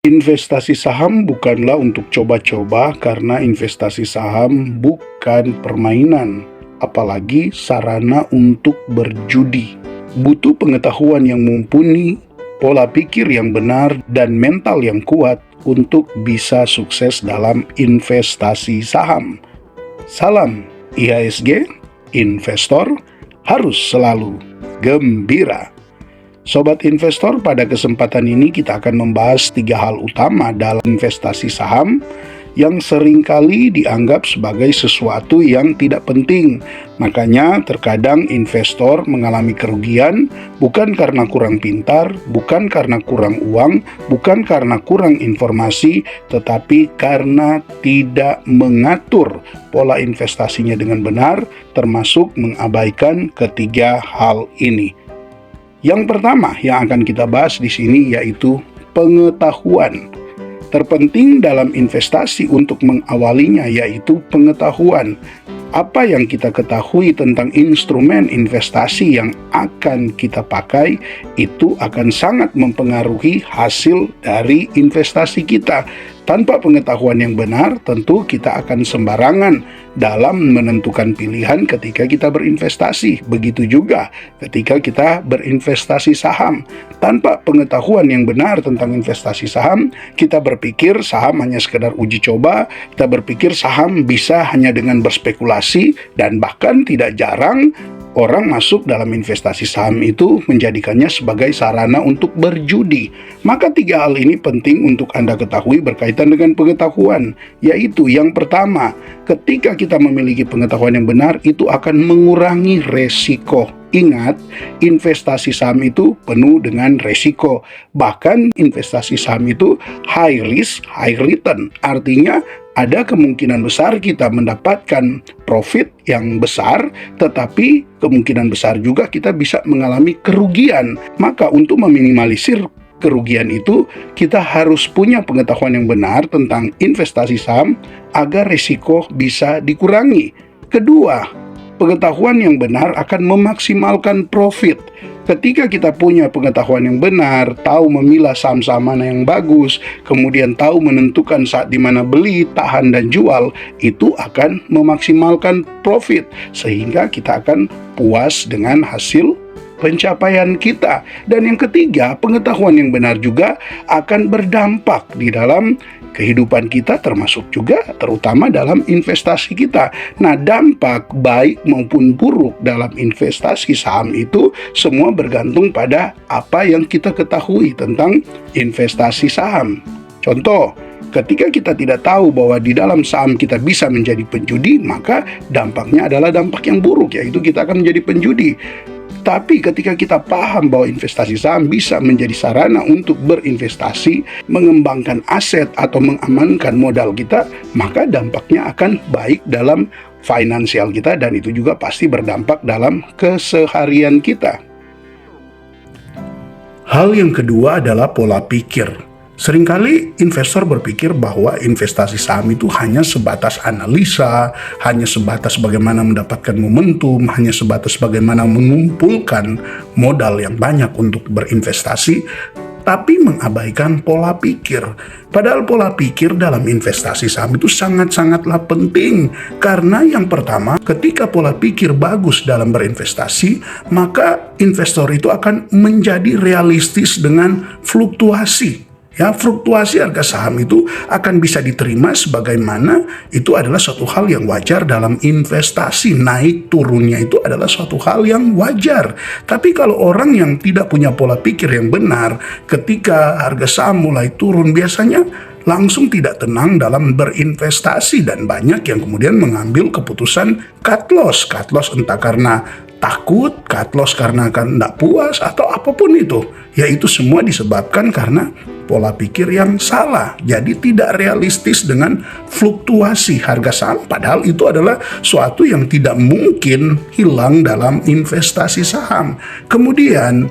Investasi saham bukanlah untuk coba-coba karena investasi saham bukan permainan, apalagi sarana untuk berjudi. Butuh pengetahuan yang mumpuni, pola pikir yang benar, dan mental yang kuat untuk bisa sukses dalam investasi saham. Salam IHSG, investor harus selalu gembira. Sobat investor, pada kesempatan ini kita akan membahas 3 hal utama dalam investasi saham yang seringkali dianggap sebagai sesuatu yang tidak penting. Makanya terkadang investor mengalami kerugian bukan karena kurang pintar, bukan karena kurang uang, bukan karena kurang informasi, tetapi karena tidak mengatur pola investasinya dengan benar, termasuk mengabaikan ketiga hal ini. Yang pertama yang akan kita bahas di sini yaitu pengetahuan. Terpenting dalam investasi untuk mengawalinya yaitu pengetahuan. Apa yang kita ketahui tentang instrumen investasi yang akan kita pakai itu akan sangat mempengaruhi hasil dari investasi kita. Tanpa pengetahuan yang benar, tentu kita akan sembarangan dalam menentukan pilihan ketika kita berinvestasi. Begitu juga ketika kita berinvestasi saham. Tanpa pengetahuan yang benar tentang investasi saham, kita berpikir saham hanya sekedar uji coba, kita berpikir saham bisa hanya dengan berspekulasi, dan bahkan tidak jarang orang masuk dalam investasi saham itu menjadikannya sebagai sarana untuk berjudi. Maka 3 hal ini penting untuk Anda ketahui berkaitan dengan pengetahuan. Yaitu yang pertama, ketika kita memiliki pengetahuan yang benar, itu akan mengurangi resiko. Ingat, investasi saham itu penuh dengan resiko. Bahkan investasi saham itu high risk, high return. Artinya ada kemungkinan besar kita mendapatkan profit yang besar, tetapi kemungkinan besar juga kita bisa mengalami kerugian. Maka untuk meminimalisir kerugian itu, kita harus punya pengetahuan yang benar tentang investasi saham agar risiko bisa dikurangi. Kedua, pengetahuan yang benar akan memaksimalkan profit. Ketika kita punya pengetahuan yang benar, tahu memilah saham-saham mana yang bagus, kemudian tahu menentukan saat di mana beli, tahan, dan jual, itu akan memaksimalkan profit, sehingga kita akan puas dengan hasil pencapaian kita. Dan yang ketiga, pengetahuan yang benar juga akan berdampak di dalam kehidupan kita, termasuk juga terutama dalam investasi kita. Nah, dampak baik maupun buruk dalam investasi saham itu semua bergantung pada apa yang kita ketahui tentang investasi saham. Contoh, ketika kita tidak tahu bahwa di dalam saham kita bisa menjadi penjudi, maka dampaknya adalah dampak yang buruk, yaitu kita akan menjadi penjudi. Tapi ketika kita paham bahwa investasi saham bisa menjadi sarana untuk berinvestasi, mengembangkan aset atau mengamankan modal kita, maka dampaknya akan baik dalam finansial kita, dan itu juga pasti berdampak dalam keseharian kita. Hal yang kedua adalah pola pikir. Seringkali investor berpikir bahwa investasi saham itu hanya sebatas analisa, hanya sebatas bagaimana mendapatkan momentum, hanya sebatas bagaimana mengumpulkan modal yang banyak untuk berinvestasi, tapi mengabaikan pola pikir. Padahal pola pikir dalam investasi saham itu sangat-sangatlah penting. Karena yang pertama, ketika pola pikir bagus dalam berinvestasi, maka investor itu akan menjadi realistis dengan fluktuasi. Ya, fluktuasi harga saham itu akan bisa diterima sebagaimana itu adalah suatu hal yang wajar dalam investasi. Naik turunnya itu adalah suatu hal yang wajar. Tapi kalau orang yang tidak punya pola pikir yang benar, ketika harga saham mulai turun, biasanya langsung tidak tenang dalam berinvestasi, dan banyak yang kemudian mengambil keputusan cut loss. Cut loss entah karena takut, cut loss karena akan tidak puas, atau apapun itu. Ya, itu semua disebabkan karena pola pikir yang salah. Jadi tidak realistis dengan fluktuasi harga saham, padahal itu adalah suatu yang tidak mungkin hilang dalam investasi saham. Kemudian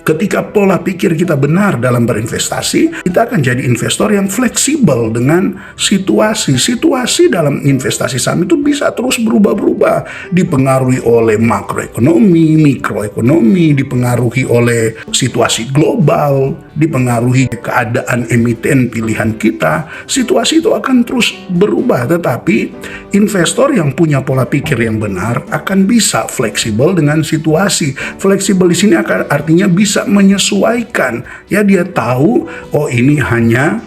Ketika pola pikir kita benar dalam berinvestasi, kita akan jadi investor yang fleksibel dengan situasi. Situasi dalam investasi saham itu bisa terus berubah-berubah, dipengaruhi oleh makroekonomi, mikroekonomi, dipengaruhi oleh situasi global, dipengaruhi keadaan emiten pilihan kita. Situasi itu akan terus berubah, tetapi investor yang punya pola pikir yang benar akan bisa fleksibel dengan situasi. Fleksibel di sini akan artinya bisa menyesuaikan. Ya, dia tahu, oh ini hanya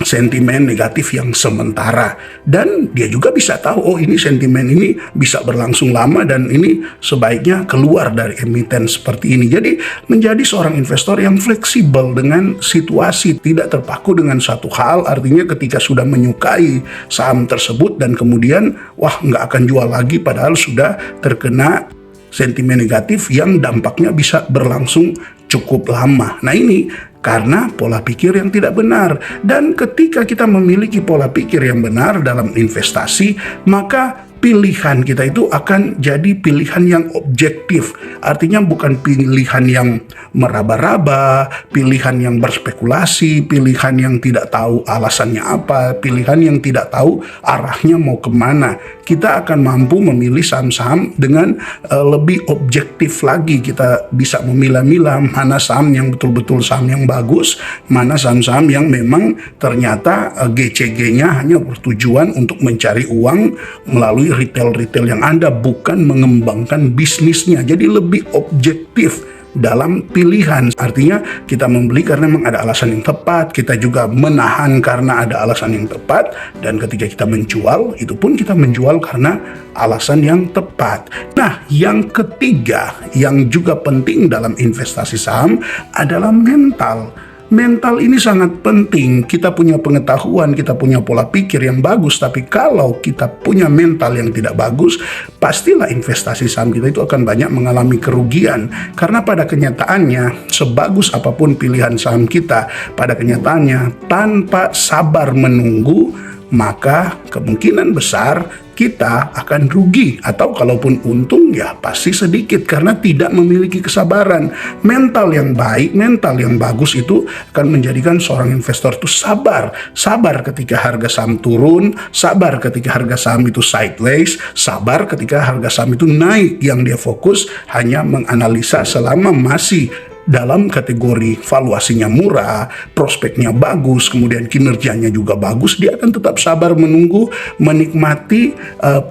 sentimen negatif yang sementara, dan dia juga bisa tahu, oh ini sentimen ini bisa berlangsung lama dan ini sebaiknya keluar dari emiten seperti ini. Jadi menjadi seorang investor yang fleksibel dengan situasi, tidak terpaku dengan satu hal. Artinya ketika sudah menyukai saham tersebut dan kemudian wah nggak akan jual lagi, padahal sudah terkena sentimen negatif yang dampaknya bisa berlangsung cukup lama. Nah, ini karena pola pikir yang tidak benar. Dan ketika kita memiliki pola pikir yang benar dalam investasi, maka pilihan kita itu akan jadi pilihan yang objektif. Artinya bukan pilihan yang meraba-raba, pilihan yang berspekulasi, pilihan yang tidak tahu alasannya apa, pilihan yang tidak tahu arahnya mau kemana. Kita akan mampu memilih saham-saham dengan lebih objektif lagi. Kita bisa memilah-milah mana saham yang betul-betul saham yang bagus, mana saham-saham yang memang ternyata GCG-nya hanya bertujuan untuk mencari uang melalui retail-retail yang ada, bukan mengembangkan bisnisnya. Jadi lebih objektif dalam pilihan. Artinya kita membeli karena memang ada alasan yang tepat, kita juga menahan karena ada alasan yang tepat, dan ketika kita menjual, itu pun kita menjual karena alasan yang tepat. Nah, yang ketiga yang juga penting dalam investasi saham adalah mental. Mental ini sangat penting. Kita punya pengetahuan, kita punya pola pikir yang bagus, tapi kalau kita punya mental yang tidak bagus, pastilah investasi saham kita itu akan banyak mengalami kerugian. Karena pada kenyataannya, sebagus apapun pilihan saham kita, pada kenyataannya tanpa sabar menunggu, maka kemungkinan besar kita akan rugi, atau kalaupun untung ya pasti sedikit karena tidak memiliki kesabaran. Mental yang baik, mental yang bagus itu akan menjadikan seorang investor itu sabar ketika harga saham turun, sabar ketika harga saham itu sideways, sabar ketika harga saham itu naik. Yang dia fokus hanya menganalisa selama masih dalam kategori valuasinya murah, prospeknya bagus, kemudian kinerjanya juga bagus, dia akan tetap sabar menunggu, menikmati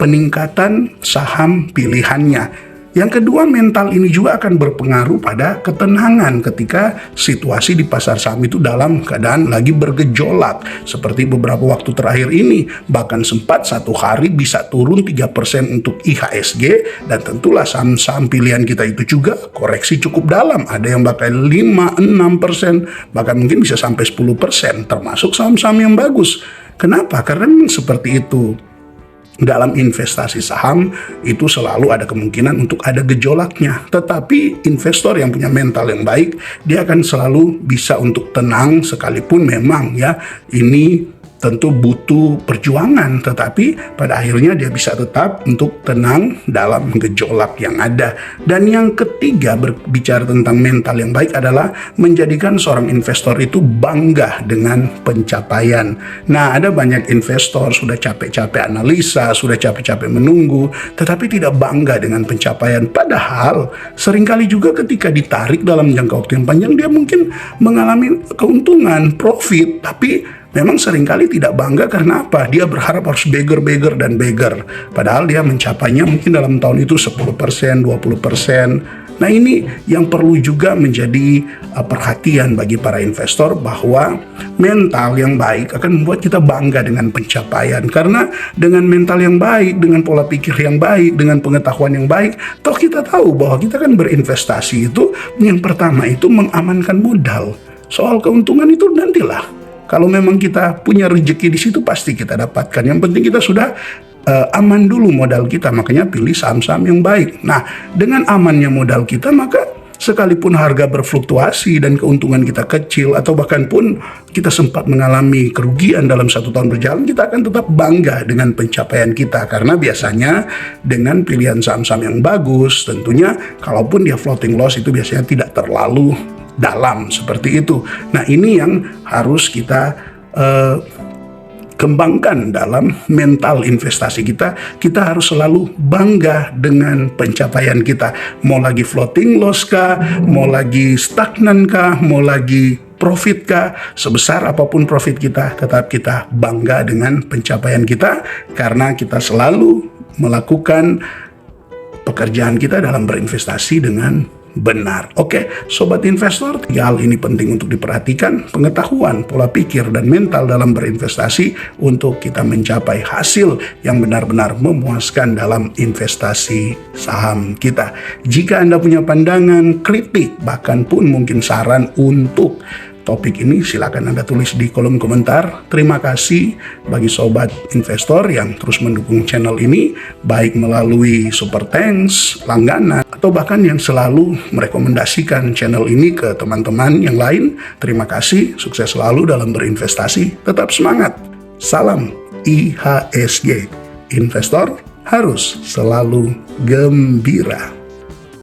peningkatan saham pilihannya. Yang kedua, mental ini juga akan berpengaruh pada ketenangan ketika situasi di pasar saham itu dalam keadaan lagi bergejolak. Seperti beberapa waktu terakhir ini, bahkan sempat satu hari bisa turun 3% untuk IHSG, dan tentulah saham-saham pilihan kita itu juga koreksi cukup dalam. Ada yang bahkan 5-6%, bahkan mungkin bisa sampai 10%, termasuk saham-saham yang bagus. Kenapa? Karena memang seperti itu. Dalam investasi saham itu selalu ada kemungkinan untuk ada gejolaknya, tetapi investor yang punya mental yang baik, dia akan selalu bisa untuk tenang, sekalipun memang ya ini tentu butuh perjuangan, tetapi pada akhirnya dia bisa tetap untuk tenang dalam gejolak yang ada. Dan yang ketiga, berbicara tentang mental yang baik adalah menjadikan seorang investor itu bangga dengan pencapaian. Nah, ada banyak investor sudah capek-capek analisa, sudah capek-capek menunggu, tetapi tidak bangga dengan pencapaian. Padahal seringkali juga ketika ditarik dalam jangka waktu yang panjang, dia mungkin mengalami keuntungan, profit, tapi memang seringkali tidak bangga. Karena apa? Dia berharap harus beggar. Padahal dia mencapainya mungkin dalam tahun itu 10%, 20%. Nah, ini yang perlu juga menjadi perhatian bagi para investor, bahwa mental yang baik akan membuat kita bangga dengan pencapaian. Karena dengan mental yang baik, dengan pola pikir yang baik, dengan pengetahuan yang baik, toh kita tahu bahwa kita kan berinvestasi itu yang pertama itu mengamankan modal. Soal keuntungan itu nantilah. Kalau memang kita punya rezeki di situ, pasti kita dapatkan. Yang penting kita sudah aman dulu modal kita, makanya pilih saham-saham yang baik. Nah, dengan amannya modal kita, maka sekalipun harga berfluktuasi dan keuntungan kita kecil, atau bahkan pun kita sempat mengalami kerugian dalam 1 tahun berjalan, kita akan tetap bangga dengan pencapaian kita. Karena biasanya dengan pilihan saham-saham yang bagus, tentunya kalaupun dia floating loss itu biasanya tidak terlalu dalam seperti itu. Nah, ini yang harus kita kembangkan dalam mental investasi kita. Kita harus selalu bangga dengan pencapaian kita. Mau lagi floating loss kah, mau lagi stagnan kah, mau lagi profit kah, sebesar apapun profit kita, tetap kita bangga dengan pencapaian kita, karena kita selalu melakukan pekerjaan kita dalam berinvestasi dengan benar. Oke, sobat investor, 3 hal ini penting untuk diperhatikan: pengetahuan, pola pikir, dan mental dalam berinvestasi untuk kita mencapai hasil yang benar-benar memuaskan dalam investasi saham kita. Jika Anda punya pandangan, kritik, bahkan pun mungkin saran untuk topik ini, silakan Anda tulis di kolom komentar. Terima kasih bagi sobat investor yang terus mendukung channel ini, baik melalui super thanks, langganan, atau bahkan yang selalu merekomendasikan channel ini ke teman-teman yang lain. Terima kasih, sukses selalu dalam berinvestasi, tetap semangat. Salam IHSG, investor harus selalu gembira.